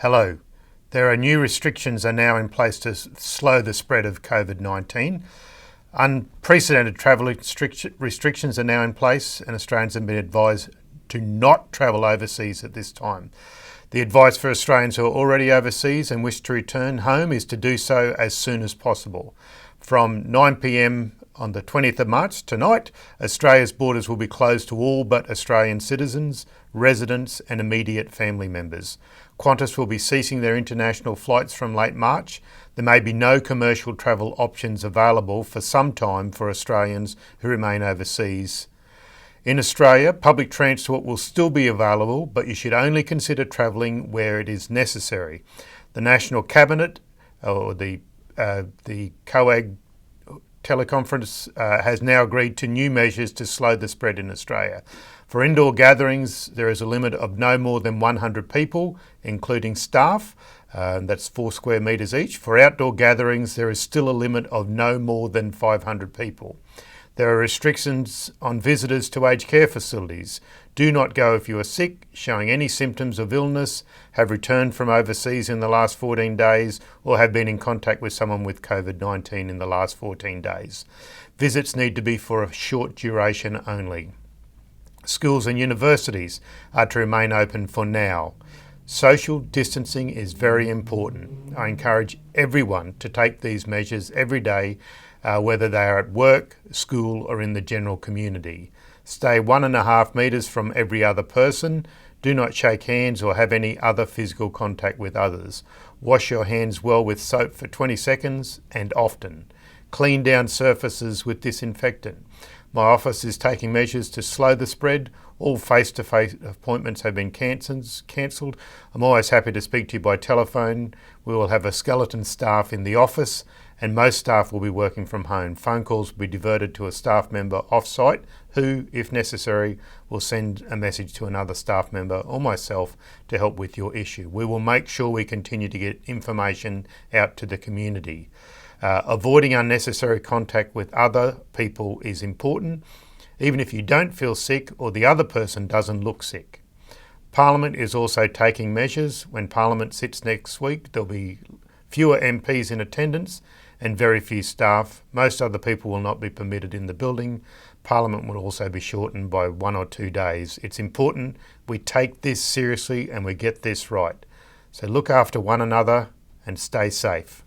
Hello. There are new restrictions are now in place to slow the spread of COVID-19. Unprecedented travel restrictions are now in place, and Australians have been advised to not travel overseas at this time. The advice for Australians who are already overseas and wish to return home is to do so as soon as possible. From 9 p.m. on the 20th of March tonight, Australia's borders will be closed to all but Australian citizens, residents and immediate family members. Qantas will be ceasing their international flights from late March. There may be no commercial travel options available for some time for Australians who remain overseas. In Australia, public transport will still be available, but you should only consider travelling where it is necessary. The National Cabinet, or the COAG teleconference, has now agreed to new measures to slow the spread in Australia. For indoor gatherings, there is a limit of no more than 100 people, including staff. That's 4 square metres each. For outdoor gatherings, there is still a limit of no more than 500 people. There are restrictions on visitors to aged care facilities. Do not go if you are sick, showing any symptoms of illness, have returned from overseas in the last 14 days, or have been in contact with someone with COVID-19 in the last 14 days. Visits need to be for a short duration only. Schools and universities are to remain open for now. Social distancing is very important. I encourage everyone to take these measures every day, whether they are at work, school or in the general community. Stay 1.5 metres from every other person. Do not shake hands or have any other physical contact with others. Wash your hands well with soap for 20 seconds and often. Clean down surfaces with disinfectant. My office is taking measures to slow the spread. All face-to-face appointments have been cancelled. I'm always happy to speak to you by telephone. We will have a skeleton staff in the office and most staff will be working from home. Phone calls will be diverted to a staff member off-site who, if necessary, will send a message to another staff member or myself to help with your issue. We will make sure we continue to get information out to the community. Avoiding unnecessary contact with other people is important, even if you don't feel sick or the other person doesn't look sick. Parliament is also taking measures. When Parliament sits next week, there'll be fewer MPs in attendance and very few staff. Most other people will not be permitted in the building. Parliament will also be shortened by 1 or 2 days. It's important we take this seriously and we get this right. So look after one another and stay safe.